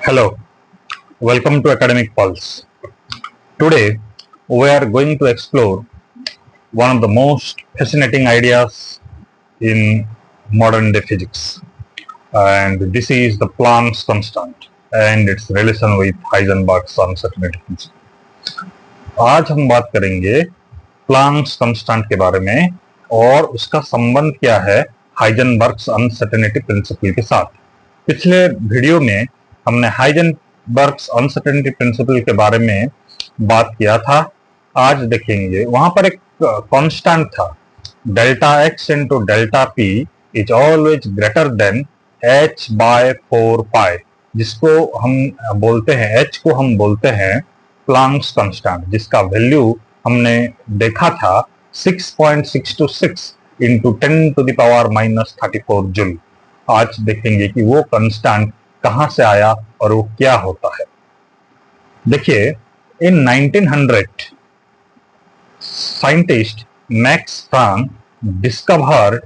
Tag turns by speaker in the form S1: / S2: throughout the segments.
S1: Hello, welcome to Academic Pulse. Today, we are going to explore one of the most fascinating ideas in modern day physics, and this is the Planck's constant and its relation with Heisenberg's uncertainty principle. आज हम बात करेंगे Planck's constant के बारे में और उसका संबंध क्या है हाइजेनबर्ग्स अनसर्टेनिटी प्रिंसिपल के साथ। पिछले वीडियो में हमने हाइजेनबर्ग्स अनसर्टेनिटी प्रिंसिपल के बारे में बात किया था। आज देखेंगे वहां पर एक कांस्टेंट था, delta X into delta P is always greater than H by 4 pi, जिसको हम बोलते हैं, एच को हम बोलते हैं प्लांक्स कांस्टेंट, जिसका वैल्यू हमने देखा था 6.626 into 10 to the power minus 34 joule. आज देखेंगे कि वो कांस्टेंट कहां से आया और वो क्या होता है। देखिए, इन 1900 scientist max Planck discovered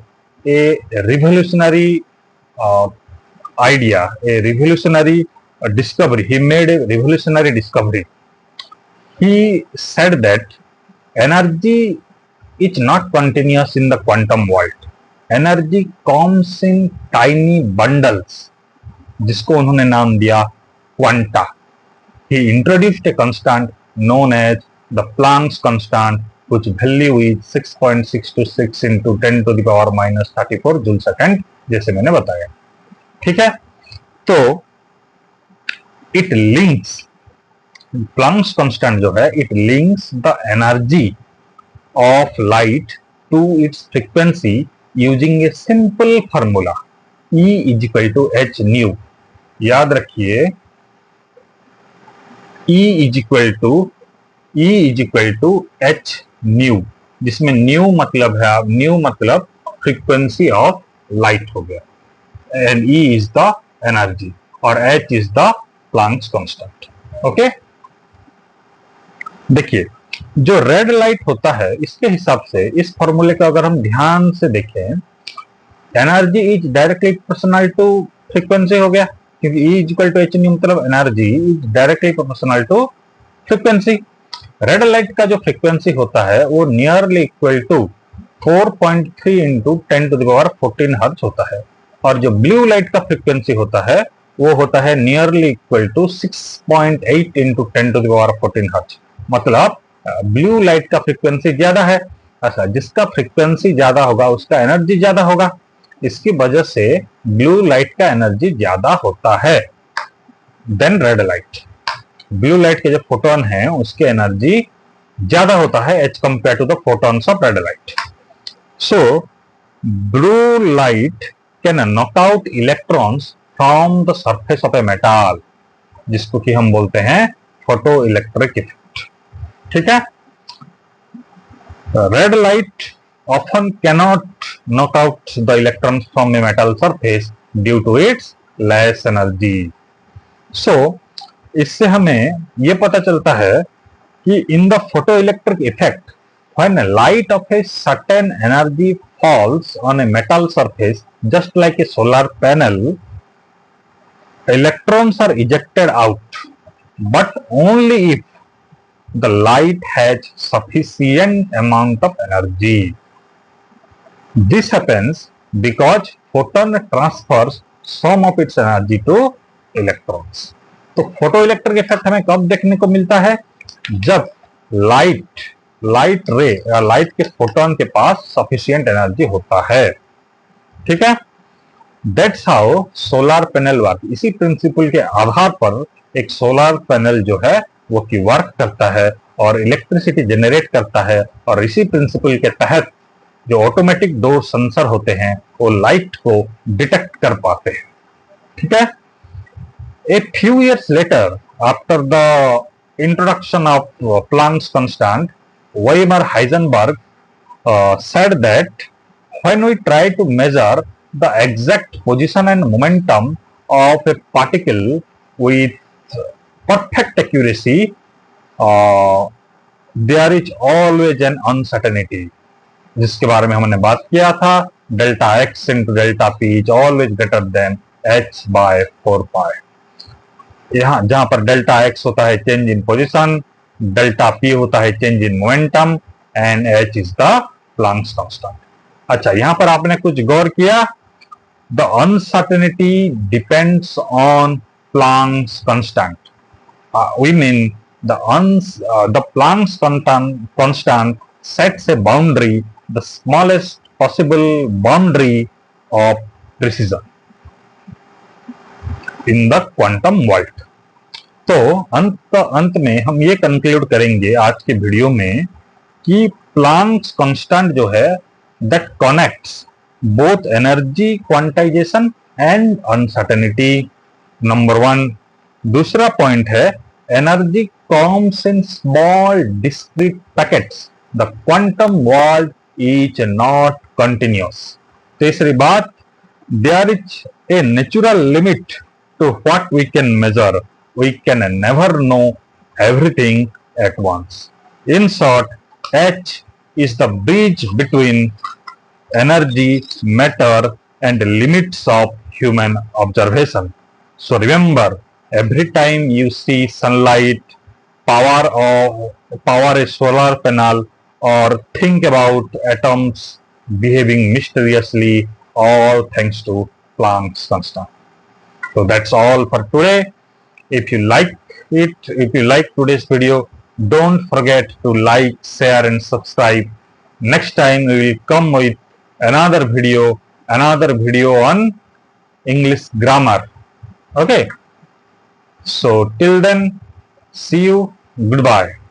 S1: A revolutionary idea, a revolutionary discovery. He made a revolutionary discovery. He said that energy is not continuous in the quantum world. Energy comes in tiny bundles, जिसको उन्होंने नाम दिया quanta. He introduced a constant known as the Planck's constant, which value is 6.626 into 10 to the power minus 34 joule second, जैसे मैंने बताया। ठीक है, तो इट लिंक्स, प्लांक्स कांस्टेंट जो है, it links the energy of light to its frequency using a simple formula E is equal to H nu. याद रखिए, E is equal to H nu, जिसमें न्यू मतलब फ्रीक्वेंसी ऑफ लाइट हो गया, and E is the energy और H is the Planck's constant. Okay, देखिए जो red light होता है, इसके हिसाब से इस फॉर्मूले को अगर हम ध्यान से देखें, energy is directly proportional to frequency हो गया, क्योंकि E is equal to h मतलब energy is directly proportional to frequency. Red light का जो फ्रीक्वेंसी होता है वो nearly equal to 4.3 into 10 to the power 14 hertz होता है, और जो ब्लू लाइट का फ्रीक्वेंसी होता है वो होता है nearly equal to 6.8 into 10 to the power 14 hertz. मतलब ब्लू लाइट का फ्रीक्वेंसी ज्यादा है। अच्छा, जिसका फ्रीक्वेंसी ज्यादा होगा उसका एनर्जी ज्यादा होगा, इसकी वजह से ब्लू लाइट का एनर्जी ज्यादा होता है than red light. Blue light के जो फोटोन है उसके एनर्जी ज्यादा होता है as compare to the photons of red light. So blue light can knock out electrons from the surface of a metal, जिसको कि हम बोलते हैं फोटो इलेक्ट्रिक इफेक्ट। ठीक है, red light often cannot knock out the electrons from a metal surface due to its less energy. So इससे हमें ये पता चलता है कि in the photoelectric effect, when light of a certain energy falls on a metal surface, just like a solar panel, electrons are ejected out, but only if the light has sufficient amount of energy. This happens because photon transfers some of its energy to electrons. तो photoelectric effect हमें कब देखने को मिलता है? जब light रे या लाइट के फोटोन के पास सफिशिएंट एनर्जी होता है। ठीक है, that's how solar panel work. इसी प्रिंसिपल के आधार पर एक सोलर पैनल जो है वो की वर्क करता है और इलेक्ट्रिसिटी जनरेट करता है, और इसी प्रिंसिपल के तहत जो ऑटोमेटिक डोर सेंसर होते हैं वो लाइट को डिटेक्ट कर पाते हैं। ठीक है, a few years later after the introduction of Planck's constant, Weimer Heisenberg said that when we try to measure the exact position and momentum of a particle with perfect accuracy, there is always an uncertainty, जिसके बारे में हमने बात किया था, delta X into delta P is always greater than H by 4 pi. यहाँ जहां पर डेल्टा एक्स होता है change in position, delta P होता है change in momentum, and H is the Planck's constant. अच्छा, यहां पर आपने कुछ गौर किया? The uncertainty depends on Planck's constant. We mean the Planck's constant sets a boundary, the smallest possible boundary of precision in the quantum world. तो अंत में हम ये कंक्लूड करेंगे आज के वीडियो में कि प्लांक्स कांस्टेंट जो है that connects both energy quantization and uncertainty, number 1। दूसरा पॉइंट है energy comes in small discrete packets. The quantum world is not continuous. तीसरी बात, there is a natural limit to what we can measure. We can never know everything at once. In short, H is the bridge between energy, matter, and limits of human observation. So remember, every time you see sunlight, power a solar panel, or think about atoms behaving mysteriously, all thanks to Planck's constant. So that's all for today. If you like today's video, don't forget to like, share, and subscribe. Next time we will come with another video on English grammar. Okay. So till then, see you. Goodbye.